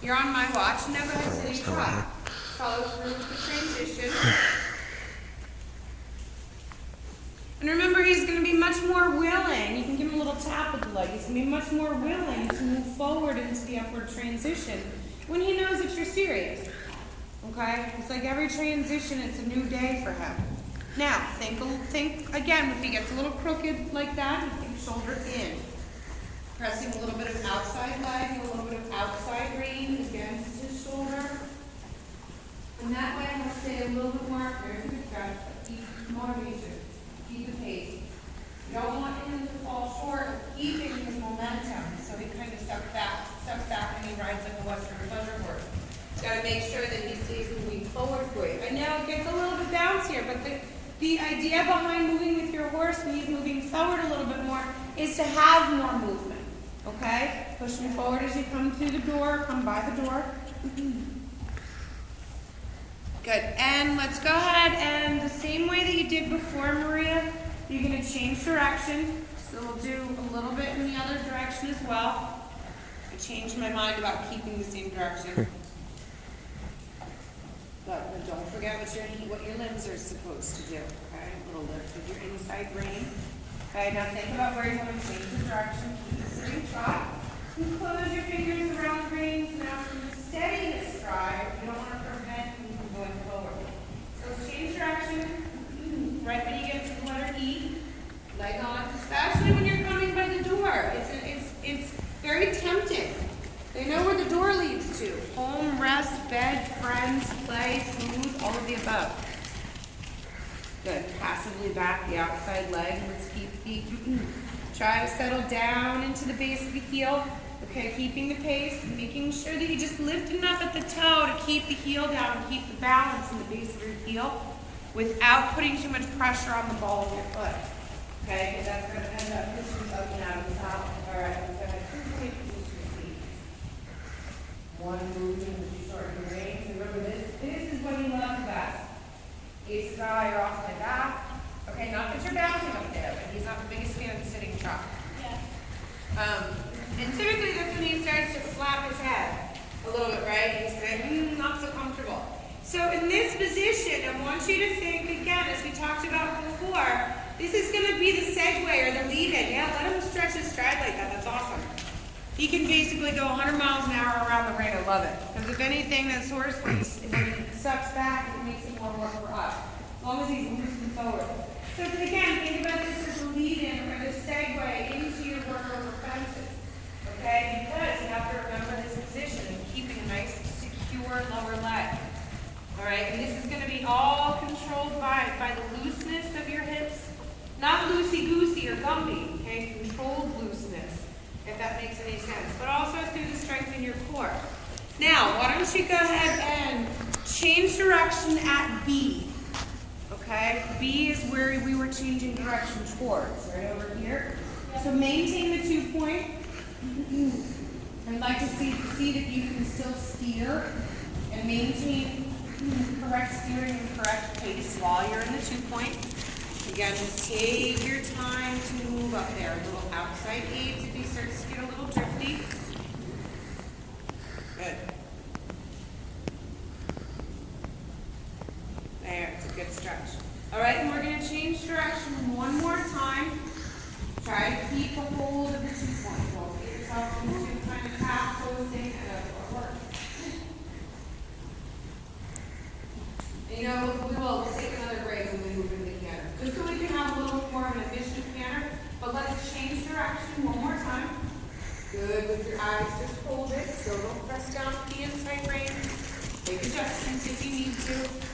You're on my watch. Now go ahead, sitting trot. Follow through with the transition. And remember, he's going to be much more willing. You can give him a little tap with the leg. He's going to be much more willing to move forward into the upward transition when he knows that you're serious. Okay? It's like every transition, it's a new day for him. Now, think again, if he gets a little crooked like that, you think shoulder in. Pressing a little bit of outside leg, a little bit of outside rein against his shoulder. And that way he'll stay a little bit more, there's a good stretch, keep motivation, keep the pace. You don't want him to fall short of keeping his momentum, so he kind of steps back and he rides like a Western pleasure horse. He's got to make sure that he stays moving forward for you. I know it gets a little bit bouncy, but the idea behind moving with your horse when he's moving forward a little bit more is to have more movement, okay? Push him forward as you come through the door, come by the door. Good, and let's go ahead and the same way that you did before, Maria, you're going to change direction. So we'll do a little bit in the other direction as well. I changed my mind about keeping the same direction. But don't forget what your limbs are supposed to do, okay? A little lift with your inside rein. Okay, now think about where you want to change the direction. Keep the sitting trot. You close your fingers around the reins. Now from the steadiness stride, you don't want to prevent you from going forward. So change direction. Right when you get to the letter E, leg on, especially when you're coming by the door. It's very tempting. They know where the door leads to. Home, rest, bed, friends, play, food, all of the above. Good. Passively back the outside leg. Let's try to settle down into the base of the heel. Okay, keeping the pace, making sure that you just lift enough at the toe to keep the heel down and keep the balance in the base of your heel without putting too much pressure on the ball of your foot. Okay, because that's going to end up pushing something out of the top. All right, we're going to two-point position, please. One movement as you shorten your reins. Remember this is what you love the best. Aces are, you're off my back. Okay, not that you're bouncing up there, but he's not the biggest fan of the sitting trot. Yeah. And typically that's when he starts to flap his head a little bit, right? He's saying, not so comfortable. So in this position, I want you to think again, as we talked about before, this is going to be the segue or the lead-in. Yeah, let him stretch his stride like that. That's awesome. He can basically go 100 miles an hour around the ring. I love it. Because if anything, this horse, when he sucks back, it makes it more work for us. As long as he's moving forward. So again, think about this as a lead-in or the segue into your work over fences. Okay? Because you have to remember this position and keeping a nice, secure lower leg. All right? And this is going to be all controlled by the looseness of your hips. Not loosey-goosey or Gumby. Okay? Controlled looseness. If that makes any sense, but also through the strength in your core. Now, why don't you go ahead and change direction at B, okay? B is where we were changing direction towards, right over here. So maintain the 2-point. I'd like to see that you can still steer and maintain correct steering and correct pace while you're in the 2-point. Again, just take your time to move up there. A little outside aids if he starts to get a little drifty. Good. There, it's a good stretch. All right, and we're going to change direction one more time. Try to keep a hold of the 2-point. Don't get yourself into kind of half posting and work. And you know, we'll take another break when we move into the canter. Just so we can have a little more of an efficient canter. But let's change direction one more time. Good. With your eyes, just hold it. Still don't press down with the inside rein. Make adjustments if you need to.